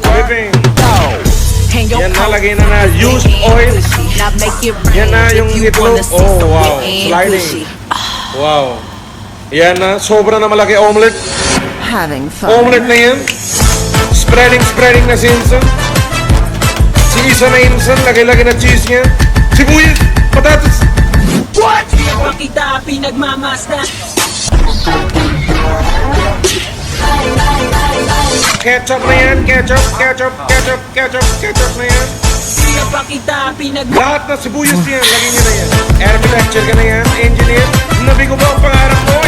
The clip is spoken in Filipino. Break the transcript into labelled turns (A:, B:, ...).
A: Whipping. Yan na, lagay na na used oil. Yan na yung itlog. Oh, wow. Sliding. Wow. Yan na, sobra na malaki omelet. Omelet na yan. Spreading na si Insan. Si Isa na Insan, lagay-lagay na cheese niya. Sibuyas, patatas.
B: What? Kita pinagmamasdan.
A: Ketchup na yan, ketchup na yan.
B: Siya kita
A: Lahat na sibuyas yan, lagay niyo na yan. Air Fletcher ka na yan, engineer. Nabi ko ba ang pangarap mo?